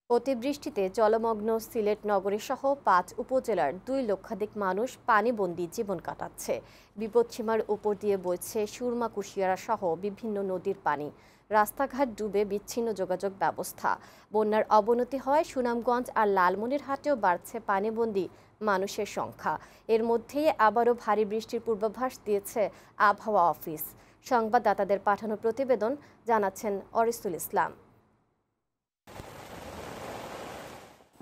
অতিবৃষ্টিতে জলমগ্ন সিলেট নগরীসহ ৫ উপজেলার ২ লক্ষাধিক মানুষ পানিবন্দী জীবন কাটাচ্ছে। বিপদসীমার উপর দিয়ে বইছে সুরমা কুশিয়ারা সহ বিভিন্ন নদীর পানি। রাস্তাঘাট ডুবে বিচ্ছিন্ন যোগাযোগ ব্যবস্থা। বন্যার অবনতি হয় সুনামগঞ্জ আর লালমনিরহাটেও বাড়ছে পানিবন্দী মানুষের সংখ্যা। এর মধ্যেই আবারও ভারী বৃষ্টির পূর্বাভাস দিয়েছে আবহাওয়া অফিস। সংবাদদাতাদের পাঠানো প্রতিবেদন জানাচ্ছেন অরিসুল ইসলাম।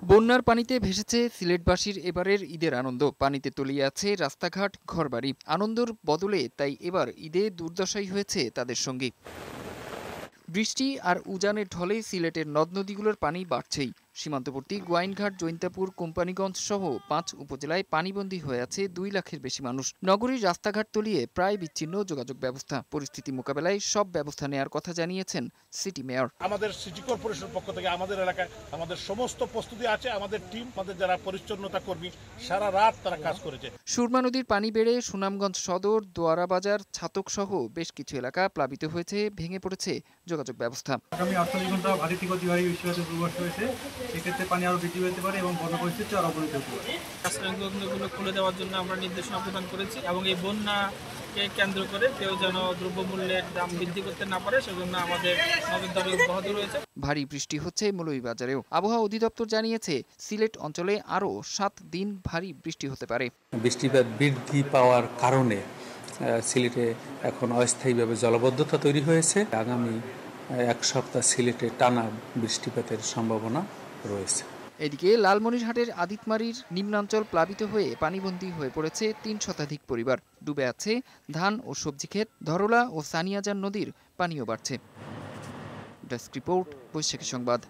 বন্যার পানিতে ভেসেছে সিলেটবাসীর এবারের ঈদের আনন্দ। পানিতে তলিয়ে আছে রাস্তাঘাট, ঘরবাড়ি। আনন্দের বদলে তাই এবার ঈদে দুর্দশাই হয়েছে তাদের সঙ্গী। বৃষ্টি আর উজানের ঢলে সিলেটের নদ নদীগুলোর পানি বাড়ছেই। সীমান্তবর্তী গোয়াইনঘাট, জৈন্তাপুর, কোম্পানীগঞ্জ সহ ৫ উপজেলায় পানিবন্দী হয়ে আছে ২ লাখের বেশি মানুষ। নগরীর রাস্তাঘাট তলিয়ে প্রায় বিচ্ছিন্ন যোগাযোগ ব্যবস্থা। পরিস্থিতি মোকাবেলায় সব ব্যবস্থা নেওয়ার কথা জানিয়েছেন সিটি মেয়র। আমাদের সিটি কর্পোরেশনের পক্ষ থেকে আমাদের এলাকায় আমাদের সমস্ত প্রস্তুতি আছে। আমাদের টিম, আমাদের যারা পরিচ্ছন্নতা কর্মী, সারা রাত তারা কাজ করেছে। সুরমা নদীর পানি বেড়ে সুনামগঞ্জ সদর, দোয়ারা বাজার, ছাতক সহ বেশ কিছু এলাকা প্লাবিত হয়েছে, ভেঙে পড়েছে যোগাযোগ ব্যবস্থা। আগামী 48 ঘন্টা ভারী থেকে অতি ভারী বৃষ্টিপাতের পূর্বাভাস রয়েছে। সেক্ষেত্রে পানি আরও বৃদ্ধি পেতে পারে এবং বন্যা পরিস্থিতি আরও অবনতি হতে পারে। রাস্তাগুলো খুলে দেওয়ার জন্য আমরা নির্দেশনা প্রদান করেছি এবং এই বন্যাকে কেন্দ্র করে কেউ যেন দ্রব্যমূল্যের দাম বৃদ্ধি করতে না পারে সেজন্য আমাদের নজরদারি অব্যাহত রয়েছে। ভারী বৃষ্টি হচ্ছে মৌলভীবাজারেও। আবহাওয়া অধিদপ্তর জানিয়েছে সিলেট অঞ্চলে আরও ৭ দিন ভারী বৃষ্টি হতে পারে। বৃষ্টিপাত বৃদ্ধি পাওয়ার কারণে সিলেটে এখন অস্থায়ীভাবে জলাবদ্ধতা তৈরি হয়েছে। আগামী ১ সপ্তাহ সিলেটে টানা বৃষ্টিপাতের সম্ভাবনা রয়েছে। এদিকে লালমনিরহাটের আদিতমারির নিম্নাঞ্চল প্লাবিত হয়ে পানিবন্দী হয়ে পড়েছে ৩ শতাধিক পরিবার। ডুবে আছে ধান ও সবজি ক্ষেত। ধরলা ও সানিয়াজান নদীর পানিও বাড়ছে। ডেস্ক রিপোর্ট, বৈশাখী সংবাদ।